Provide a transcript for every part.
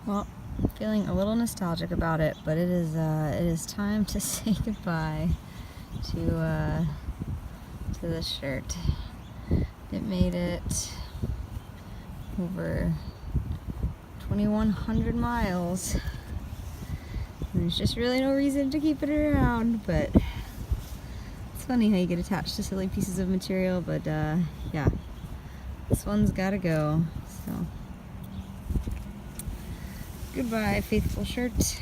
Well, I'm feeling a little nostalgic about it, but it is time to say goodbye to this shirt. It made it over 2,100 miles. And there's just really no reason to keep it around, but it's funny how you get attached to silly pieces of material, but yeah, this one's gotta go, so. Goodbye, faithful shirt.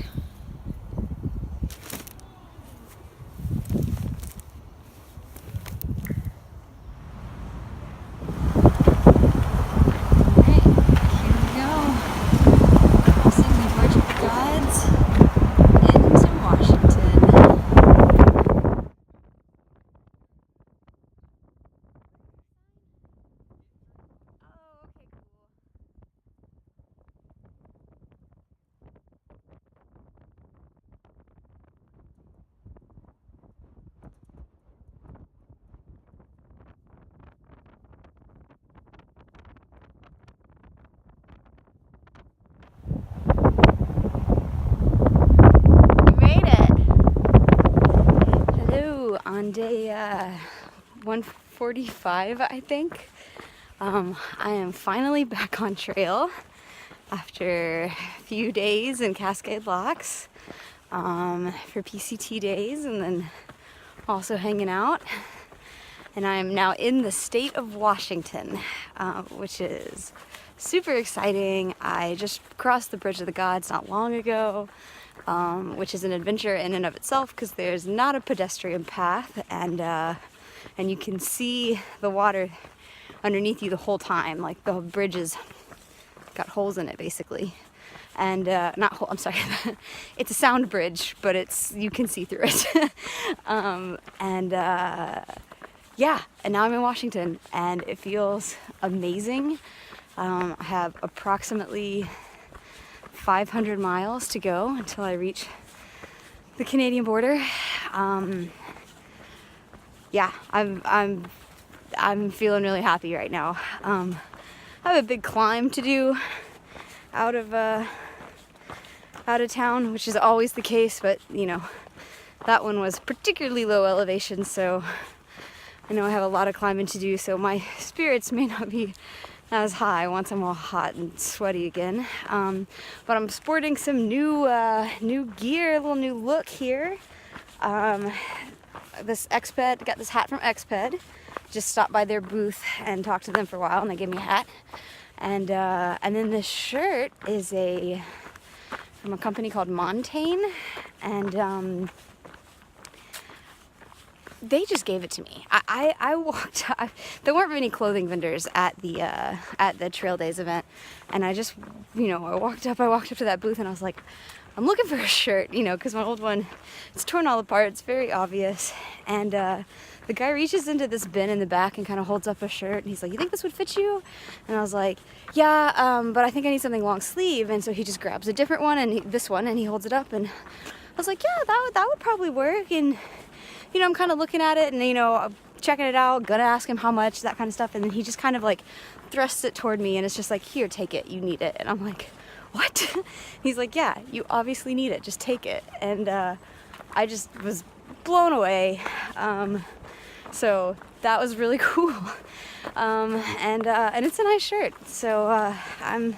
On day 145, I think, I am finally back on trail after a few days in Cascade locks for PCT days, and then also hanging out. And I am now in the state of Washington, which is super exciting. I just crossed the Bridge of the Gods not long ago, which is an adventure in and of itself because there's not a pedestrian path, and you can see the water underneath you the whole time. Like, the bridge has got holes in it basically, and not hole. I'm sorry, it's a sound bridge, but you can see through it. Yeah, and now I'm in Washington, and it feels amazing. I have approximately 500 miles to go until I reach the Canadian border. Yeah, I'm feeling really happy right now. I have a big climb to do out of town, which is always the case, but you know, that one was particularly low elevation, so I know I have a lot of climbing to do, so my spirits may not be as high once I'm all hot and sweaty again. But I'm sporting some new gear, a little new look here. This Xped, got this hat from Xped. Just stopped by their booth and talked to them for a while, and they gave me a hat. And then this shirt is from a company called Montaigne, and they just gave it to me. I walked. There weren't many clothing vendors at the Trail Days event, and I just, I walked up to that booth, and I was like, I'm looking for a shirt, because my old one, it's torn all apart. It's very obvious. And the guy reaches into this bin in the back and kind of holds up a shirt, and he's like, "You think this would fit you?" And I was like, "Yeah, but I think I need something long sleeve." And so he just grabs a different one, and this one, and he holds it up, and I was like, "Yeah, that would probably work." And I'm kind of looking at it and, checking it out, gonna ask him how much, that kind of stuff. And then he just kind of like thrusts it toward me, and it's just like, "Here, take it, you need it." And I'm like, "What?" He's like, "Yeah, you obviously need it, just take it." And I just was blown away. So that was really cool. And it's a nice shirt. So I'm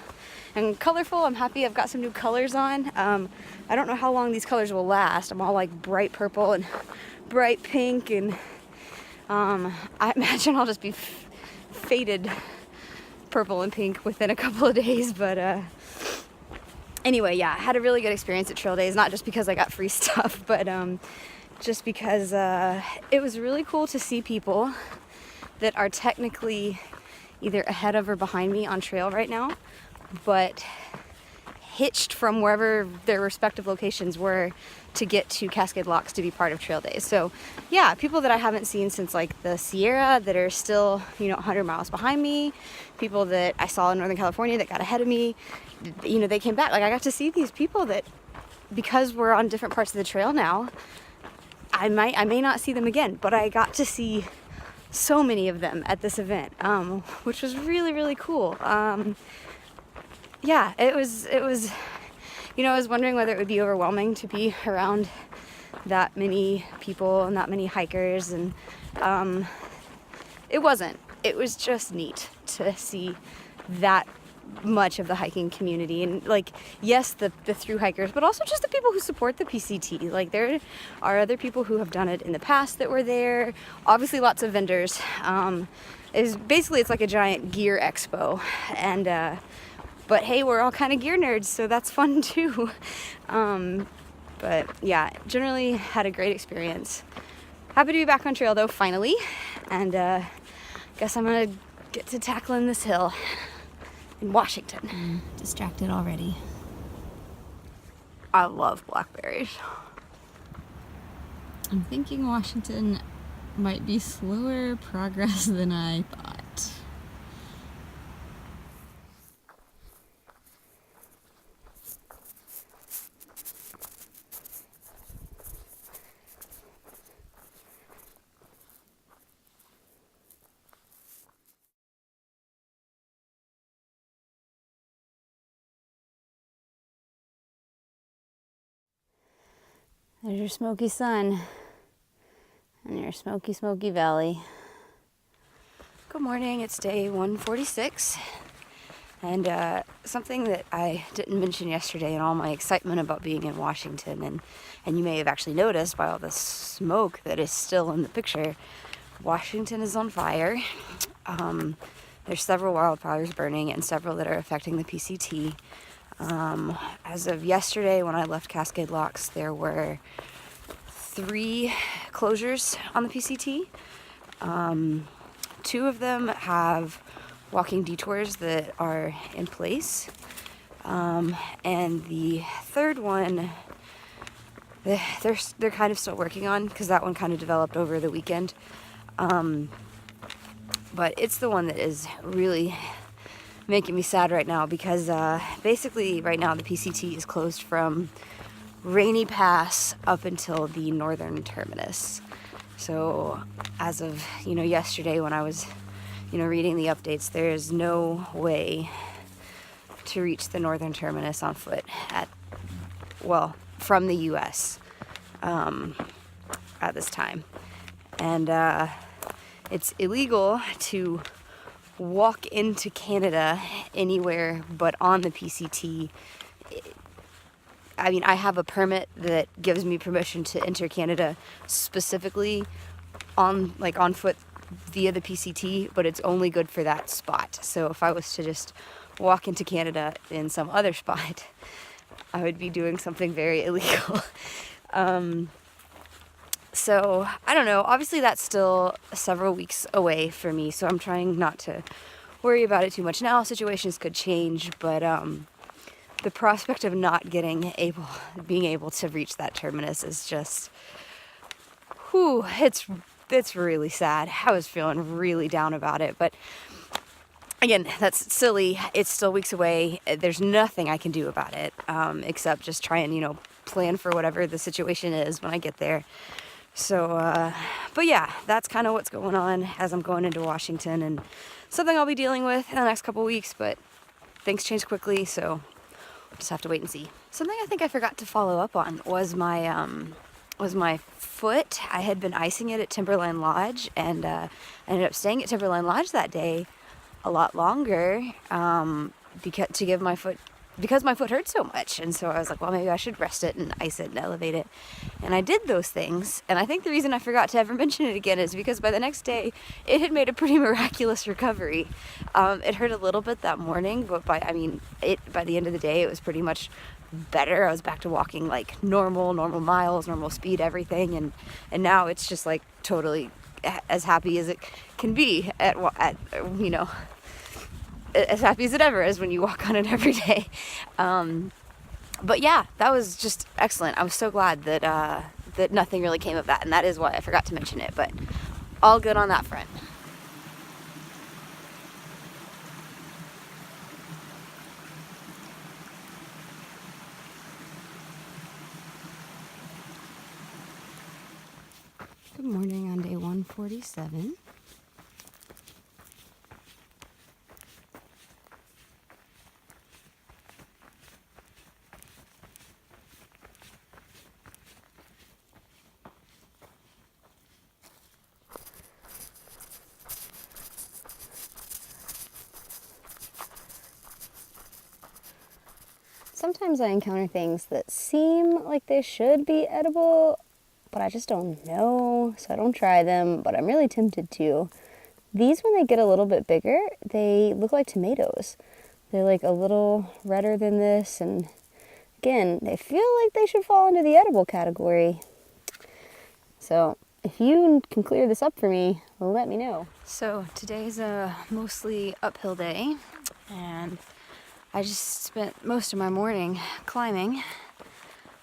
colorful. I'm happy. I've got some new colors on. I don't know how long these colors will last. I'm all like bright purple and bright pink, and I imagine I'll just be faded purple and pink within a couple of days. But anyway, yeah, I had a really good experience at Trail Days, not just because I got free stuff, but just because it was really cool to see people that are technically either ahead of or behind me on trail right now, but hitched from wherever their respective locations were to get to Cascade Locks to be part of Trail Days. So yeah, people that I haven't seen since like the Sierra that are still 100 miles behind me, people that I saw in Northern California that got ahead of me, they came back. Like, I got to see these people that, because we're on different parts of the trail now, I may not see them again, but I got to see so many of them at this event, which was really, really cool. Yeah, it was I was wondering whether it would be overwhelming to be around that many people and that many hikers, and it wasn't. It was just neat to see that much of the hiking community, and like, yes, the thru hikers, but also just the people who support the PCT. Like, there are other people who have done it in the past that were there. Obviously lots of vendors. It's like a giant gear expo, and but hey, we're all kind of gear nerds, so that's fun too. But yeah, generally had a great experience. Happy to be back on trail though, finally, and guess I'm gonna get to tackling this hill in Washington. Distracted already. I love blackberries. I'm thinking Washington might be slower progress than I thought. There's your smoky sun and your smoky, smoky valley. Good morning, it's day 146. And something that I didn't mention yesterday in all my excitement about being in Washington, and you may have actually noticed by all the smoke that is still in the picture, Washington is on fire. There's several wildfires burning and several that are affecting the PCT. As of yesterday, when I left Cascade Locks, there were 3 closures on the PCT. 2 of them have walking detours that are in place. And the third one, they're kind of still working on, because that one kind of developed over the weekend. But it's the one that is really making me sad right now, because basically right now the PCT is closed from Rainy Pass up until the northern terminus. So as of yesterday, when I was reading the updates, there's no way to reach the northern terminus on foot from the US at this time. And it's illegal to walk into Canada anywhere but on the PCT. I mean, I have a permit that gives me permission to enter Canada specifically on foot via the PCT, but it's only good for that spot. So if I was to just walk into Canada in some other spot, I would be doing something very illegal. So I don't know. Obviously that's still several weeks away for me, so I'm trying not to worry about it too much now. Situations could change, but the prospect of not being able to reach that terminus is just, it's really sad. I was feeling really down about it, but again, that's silly. It's still weeks away. There's nothing I can do about it, except just try and, plan for whatever the situation is when I get there. So, but yeah, that's kind of what's going on as I'm going into Washington, and something I'll be dealing with in the next couple weeks, but things change quickly, so we'll just have to wait and see. Something I think I forgot to follow up on was my foot. I had been icing it at Timberline Lodge, and I ended up staying at Timberline Lodge that day a lot longer because my foot hurt so much. And so I was like, well, maybe I should rest it and ice it and elevate it. And I did those things. And I think the reason I forgot to ever mention it again is because by the next day, it had made a pretty miraculous recovery. It hurt a little bit that morning, but by the end of the day, it was pretty much better. I was back to walking like normal miles, normal speed, everything. And now it's just like totally as happy as it can be as happy as it ever is when you walk on it every day. But yeah, that was just excellent. I was so glad that nothing really came of that, and that is why I forgot to mention it, but all good on that front. Good morning on day 147. sometimes I encounter things that seem like they should be edible, but I just don't know, so I don't try them, but I'm really tempted to. These, when they get a little bit bigger, they look like tomatoes. They're like a little redder than this, and again, they feel like they should fall into the edible category. So if you can clear this up for me, let me know. So today's a mostly uphill day, and I just spent most of my morning climbing,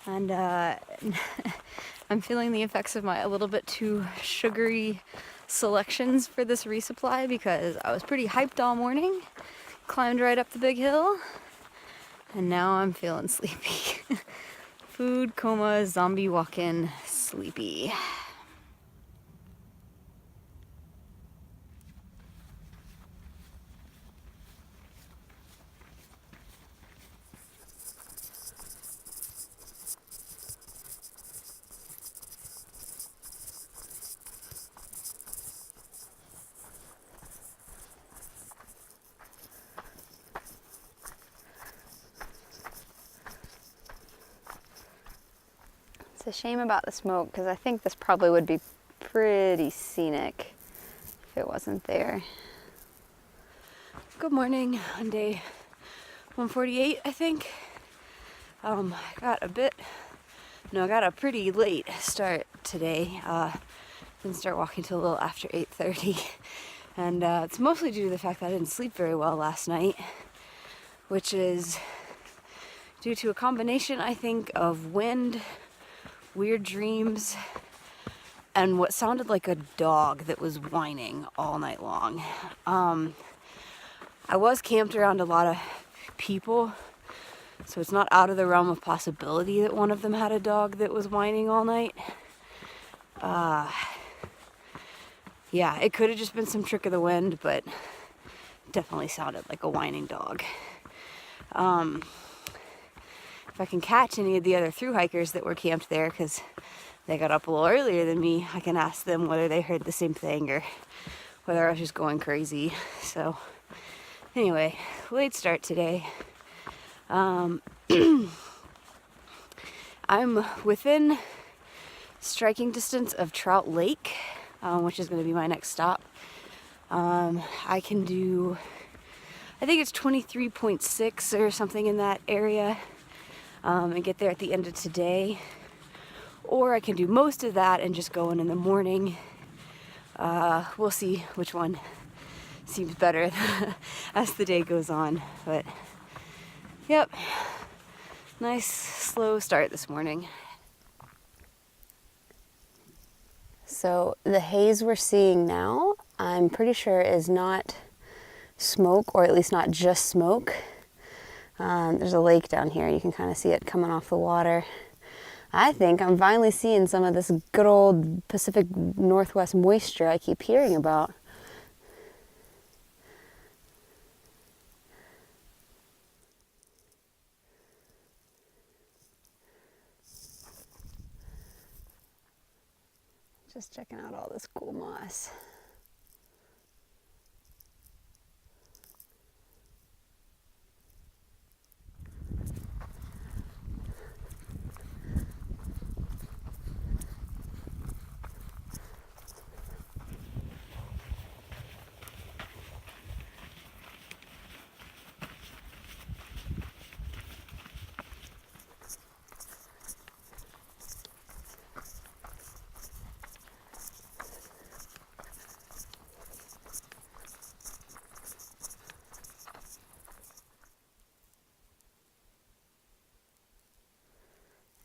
and I'm feeling the effects of my a little bit too sugary selections for this resupply, because I was pretty hyped all morning, climbed right up the big hill, and now I'm feeling sleepy. Food coma, zombie walk-in, sleepy. It's a shame about the smoke, because I think this probably would be pretty scenic if it wasn't there. Good morning on day 148, I think. I got a pretty late start today. Didn't start walking till a little after 8:30, and it's mostly due to the fact that I didn't sleep very well last night, which is due to a combination, I think, of wind, weird dreams, and what sounded like a dog that was whining all night long. I was camped around a lot of people, so it's not out of the realm of possibility that one of them had a dog that was whining all night. Yeah, it could have just been some trick of the wind, but it definitely sounded like a whining dog. If I can catch any of the other thru hikers that were camped there, because they got up a little earlier than me, I can ask them whether they heard the same thing or whether I was just going crazy. So anyway, late start today. I'm within striking distance of Trout Lake, which is going to be my next stop. I can do, I think it's 23.6 or something in that area, and get there at the end of today. Or I can do most of that and just go in the morning. We'll see which one seems better as the day goes on. But yep, nice slow start this morning. So the haze we're seeing now, I'm pretty sure is not smoke, or at least not just smoke. There's a lake down here. You can kind of see it coming off the water. I think I'm finally seeing some of this good old Pacific Northwest moisture I keep hearing about. Just checking out all this cool moss.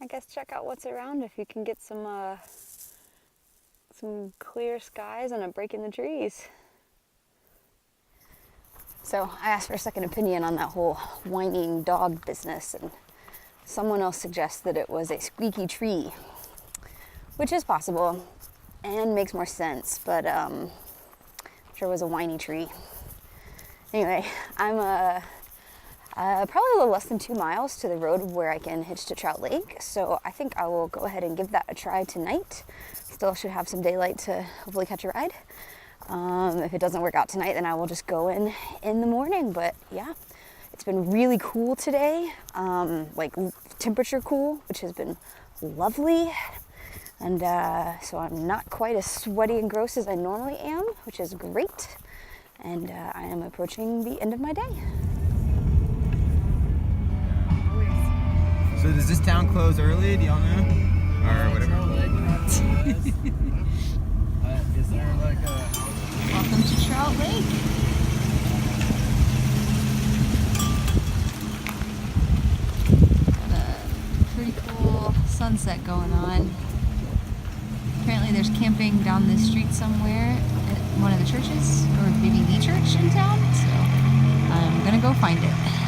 I guess check out what's around if you can get some clear skies and a break in the trees. So I asked for a second opinion on that whole whining dog business, and someone else suggests that it was a squeaky tree, which is possible and makes more sense, but sure was a whiny tree. Anyway, I'm probably a little less than 2 miles to the road where I can hitch to Trout Lake, so I think I will go ahead and give that a try tonight. Still should have some daylight to hopefully catch a ride. If it doesn't work out tonight, then I will just go in the morning, but yeah, It's been really cool today, like temperature cool, which has been lovely. And so I'm not quite as sweaty and gross as I normally am, which is great. And I am approaching the end of my day. So does this town close early? Do y'all know? Or whatever? Is there like a... Welcome to Trout Lake. Got a pretty cool sunset going on. Apparently there's camping down this street somewhere at one of the churches, or maybe the church in town, so I'm gonna go find it.